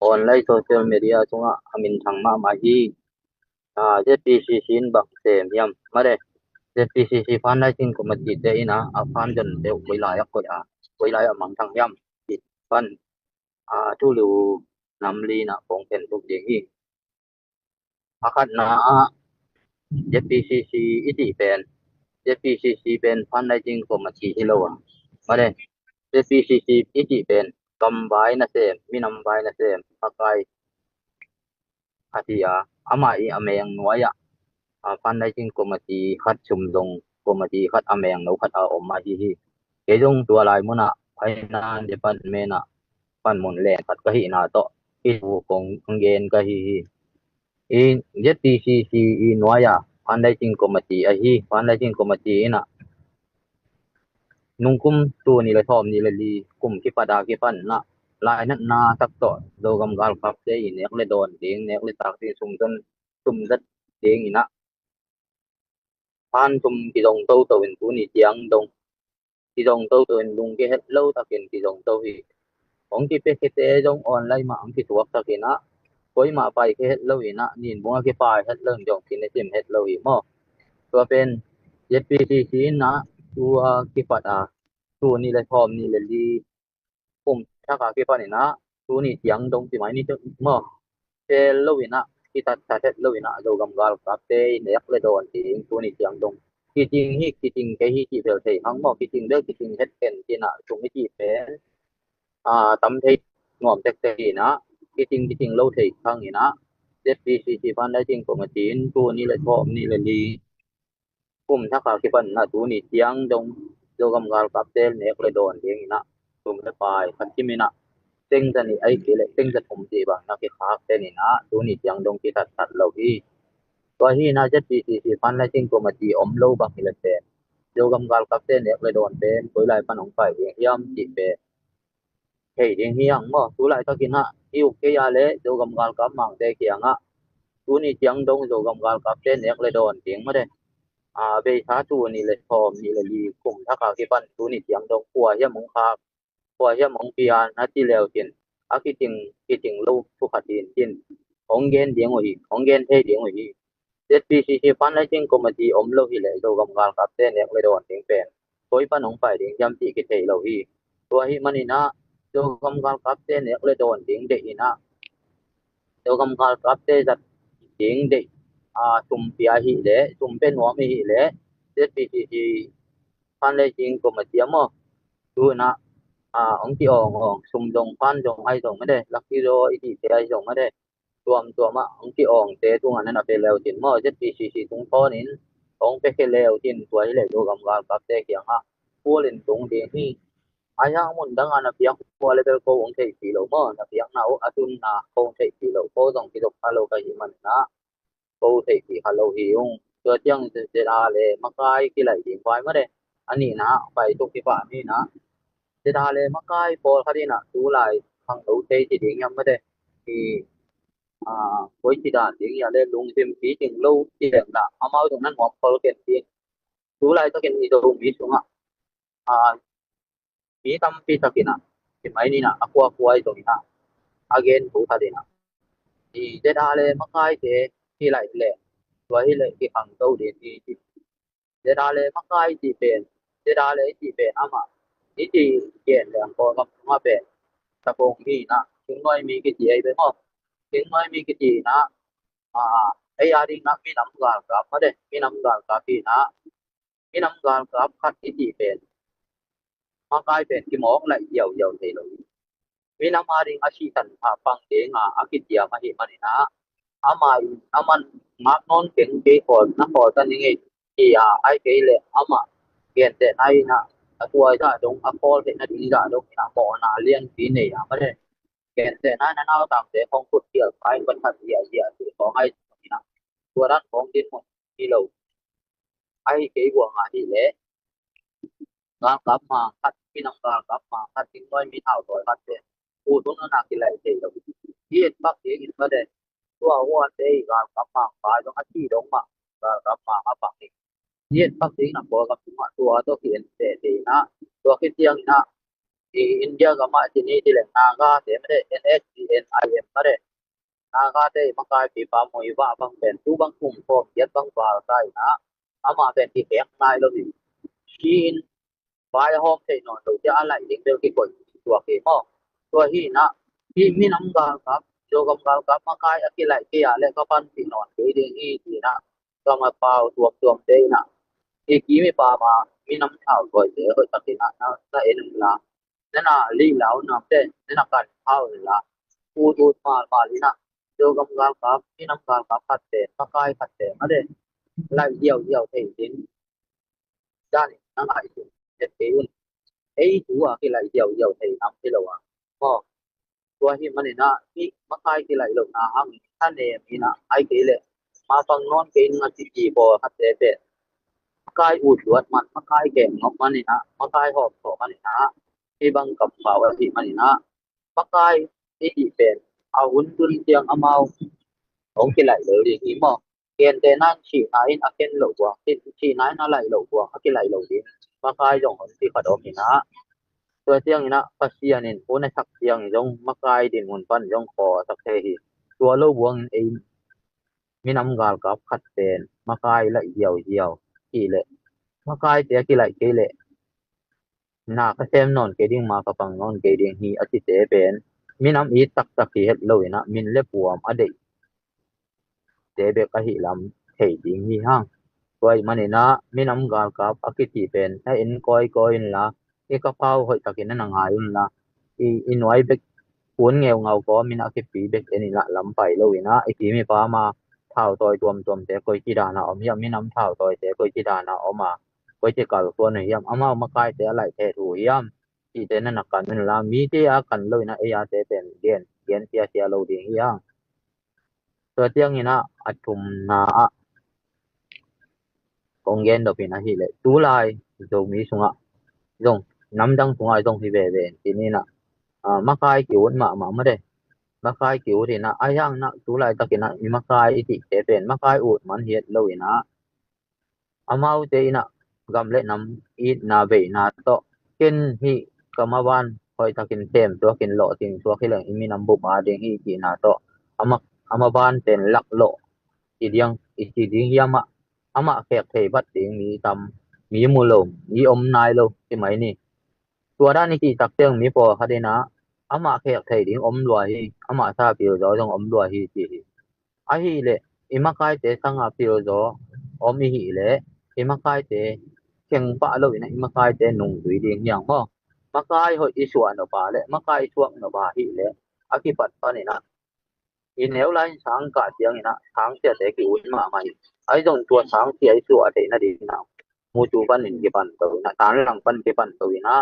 online social media chunga amin thangma ma hi ZPCC bak sem yam mare ZPCC fan lai tin ko mati te ina a fan jan te koi la ya mang thang yam ti fan tu lu nam li na pong pen tuk de hi akat na ZPCC iti pen ZPCC pen fan lai tin ko mati hilowa mare ZPCC iti pen kam bai na sem minam bai na sem pakai hati ama i ameng nuaya pan lai tin komati khat chum dong komati khat ameng no khat a om ma hi hi ke jong tua lai muna phai na de pan me na pan mon le khat ka hi na to ki bu kong ngen ka hi hi in ZTCC i nuaya pan lai tin komati a hi pan lai tin komati na nungkum tu ni le thom ni le li kum ki pada ki pan na lai na na tak to do gam gal kap te in ek le don ding nek le tak ti sum don sum dat ding ina pan sum ki dong to to in tu ni tiang dong ki dong to to in lung ke het lo ta ken ki dong to hi ong ki pe ke te dong online ma ang ki tuak ta ken na koi ma pai ke het lo ina nin bunga ke pai het lo jong ki ne sim het lo hi mo to pen ZPCC na tu ki pat tu ni le thom ni le li kum ta ka ki pa ni na tu ni tiang dong ti mai ni to mo te lo ina ki ta ta het lo ina do gam gal ka te ne yak le don ti tu ni tiang dong ki ting hi ki ting ke hi ki vel thei hang mo ki ting de ki ting het ken ti na tu mi ti pe tâm thei ngom tek te na ki ting lo thei hang ni na ZPCC fan dai ting ko ma tin tu ni le thom ni le li kum ta ka ki pan na tu ni tiang dong do gam gal ka te ne yak le don ti na tu me pai kan ti mi na tên ra ni ai kể lại tên ra thông gì bằng nó cái khác tên này nó tu ni tiếng đông cái thật thật lâu đi tôi hi na rất thì fan lại tiếng của mà chỉ lâu bằng cái tên dù gam gal các tên này lại đồn tên tôi lại fan ông phải hiện yam chỉ về hey tiếng hiang mà tôi lại cho kiến ha yêu cái ya lẽ dù gam gal các mang tên kia ngã tu ni tiếng đông dù gam gal các tên này lại đồn tiếng mà đây về xã tu ni lại phom ni lại đi cùng thắc cái fan tu ni tiếng đông của ya mong khác của ya mong pia na chỉ leo tiền kiting lâu thu phát tiền tiền ong gen tiếng rồi ong gen thế tiếng rồi ZPCC fan lai ching committee lâu hi le do gam gal kap te nek le don ting pen koi pan ong pai ding jam ti ki thei lo hi tua hi manina do gam gal kap te nek le don ting de ina do gam gal kap te zat ting de tum pia hi le tum pen wa mi hi le ZPCC fan lai ching committee mo tu na ông ti ong sum dong pan dong ai dong ma de lucky do iti te ai dong ma de tua ma ông ti ong te tu ngana na pe leo tin mo ZPCC tung pho nin ong pe ke leo tin tua ile do gam gal kap te kyang polin tung de hi aya mun dang ana piang ko le ko ong te pi lo mo na piang na o atun na ko te pi lo ko dong ki dok halo ka hi man na ko te pi halo hi ong tua tiang se la le makai ki lai din pai ma de ani na pai to ki pa ni na thế ra lên mắc cái bò khai đi nè chú lại thằng đầu tiên thì điện nhầm mới đây thì à với chị đàn điện nhà lên luôn thêm phí tiền lâu tiền là ông ấy tụi nó ngọc phơi tiền tiền chú lại tôi kiện gì tôi phí xuống phí tâm phí sao kiện thì mấy đi nè aku ấy rồi nè again chú khai đi nè thì thế ra lên mắc cái thì lại lệ với lại cái thằng đầu điện thì thế ra lên mắc cái thì tiền thế ra lên thì tiền ama thì tiền là có gặp mà tiền ta cũng nghĩ na chúng nói mi cái gì ấy đấy không chúng nói mi cái gì na à ấy đi na mi nắm gal cáp mà đấy mi nắm gal cáp thì na mi nắm gal cáp khát cái gì bên mà cái bên cái món lại nhiều nhiều thì rồi mi nắm đi ngã sĩ thần bằng tiếng cái gì mà hiện mà na ama ama ngã non cái nó còn tên như thì ai cái lệ ama hiện tại này na tôi ra đúng call thì nó đi ra đúng là bỏ na liên phí này mà đấy kèn sẽ na nào tạm để không phút kia phải vẫn thật gì thì có ai na tua đất không đến một kilo ai cái của ngài thì lẽ ngang cấp mà cắt cái nông ngang cấp mà cắt cái nói mi thảo rồi cắt thế u tuấn nó nặng cái lại thì đâu biết bác sĩ cái vấn đề tua hoa đây ngang cấp mà phải trong chi đúng mà ngang cấp mà apa bác sĩ biết bác sĩ nằm bò gặp chúng mà tua tôi hiện để thì na tua cái tiếng na India kama sini dile naga te mede NHNIM mede naga te makai pi pa mo iwa bang pen tu bang kum ko yat bang pa sai na ama pen ki kek nai lo bi shin vai hom te no to ja lai ding de ki ko tua ki mo tua hi na hi mi nam ga ka jo gam ga ka makai akilai ki ya le ka pan pi non ke ding hi ti na ka ma pau tuam te na e ki mi pa ma mi nam thảo rồi để hội tập thì nó em là nên là li lão nằm trên nên là cần thảo là u mà li na do gam gam ka mi nam ka phát triển ka kai phát triển ở đây lại nhiều thì đến ra này nó lại thiết kế ấy chú à cái lại nhiều thì nằm cái đầu à ho tua hi mình na cái mắc kai cái lại đầu na hang thanh này mi na ai cái lệ mà phần non cái ngắt chỉ bỏ hạt để makai udut man makai geng ngọc manina makai hop to manina ibang kapaw ati manina makai iti pen awun dun tiang amao ong kilai lo di imo ken te nan chi nai a ken lo wa chi nai na lai lo wa a kilai lo di makai jong hon ti khadom ina to tiang ina pasian in una sak tiang jong makai din mun pan jong kho sak the hi tua lo buang ei minam gal kap khat ten makai la yaw ki le makai te ki lai ke le na ka sem non ke ding ma ka pang non ke ding hi ati te pen minam I tak hi het lo ina min le puam ade te be ka hi lam thei ding hi hang koi manina minam gal ka akiti pen ta in koi la e ka pau hoi takin na ngai un la I noi be cuốn nghèo ngầu có min aki pi be eni la lam pai lo ina I ki mi pa ma thao toi tuam te koi chi da na om ya minam thao toi te koi chi da na oma koi chi kal ko ne yam ama ma kai te lai te ru yam chi te na kan min la mi te a kan lo ina e ya te pen gen tia lo ding yang to tiang ina atum na kong gen do pina hi le tu lai zo mi sunga zong nam dang sunga zong hi ve ti ni na ma kai ki won ma de ma kai ki u thì na ayang na tu lai takina mi ma kai iti te pen ma kai ut man hiet lo ina amau te ina gam le nam I na ve na to ken hi kamawan hoi takin tem to kin lo ting to khilang imi nam bu ma ding hi ti na to ama ban ten lak lo ti diang ti ding yama ama khek thei bat ding mi tam mi mu lo mi om nai lo ti mai ni tua da ni ki tak teng mi po hadena ama khek thei ding om lua hi ama sa pi zo jong om lua hi ti hi a hi le imakai te sanga pio zo om hi le imakai te keng pa lo ina imakai te nung dui ding yang mo makai ho isua no pa le makai suak no ba hi le aki pat pa ni na in nếu lai sang ka tiang ina sang tia te ki un ma mai ai dong tua sang ti ai su ate na di na mu chu pan in ki pan to na tan lang pan ki pan to ina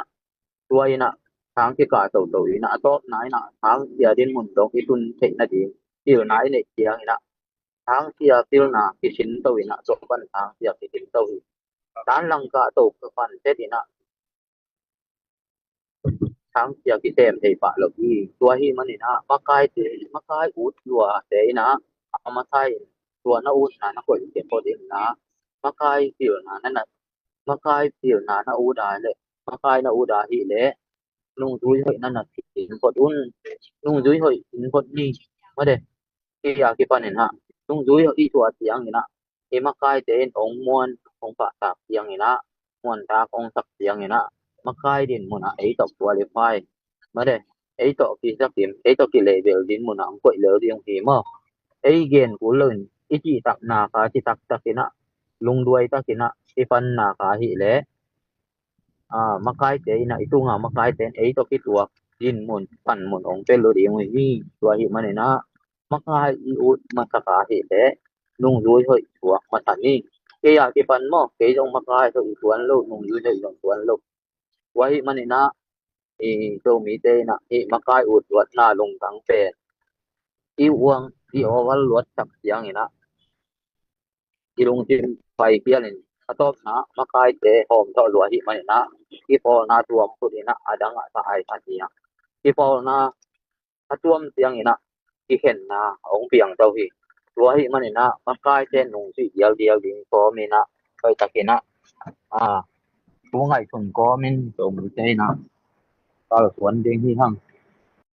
tua ina sang ki ka to ina to nai na sang tia din mun dong I tun te na di il nai ne tiang ina sang tia til na ki sin to ina to pan sang tia ki sin to tan lang ka to ka pan te ina sang tia ki tem te pa lo ki tua hi man ina makai ut lua te ina ama sai tua na ut na ko ke po din na makai pil na makai pil na u da le makai na u da hi le nung dui hoi na tin pot un nung dui hoi tin pot ni ma de ki ya ki panen ha nung dui hoi tua tiang ina e makai te en ong muan ong pa tak tiang ina muan tak ong sak tiang ina makai din muna ấy tập qualify mà đây ấy to ki sắc điểm ấy to ki level din muna ang koi le ding hi mo ấy gen ku leun ichi tak na ka chi tak takina lung duai takina ifan na ka hi le makai te na itu nga makai ten ấy to ki tua din mun pan mun ong pel lo ding hi tua hi mane na makai I ut masaka hi le lung duai hoi tua masani ke ya ki pan mo ke jong makai to I tuan lo lung duai hoi jong tuan lo tua hi mane na to mi te na makai ut wat na lung tang pe I uang I owal luat sak siang ina ilung tin pai pialin atop na makai te hom to lua hi mai na ki pol na tuam put ina adang sa ai sa tia ki pol na atuam siang ina ki hen na ong piang to hi lua hi mai na makai te nung si dial ding ko mi na kai takina tu ngai thun ko min to mu te na kal suan ding hi hang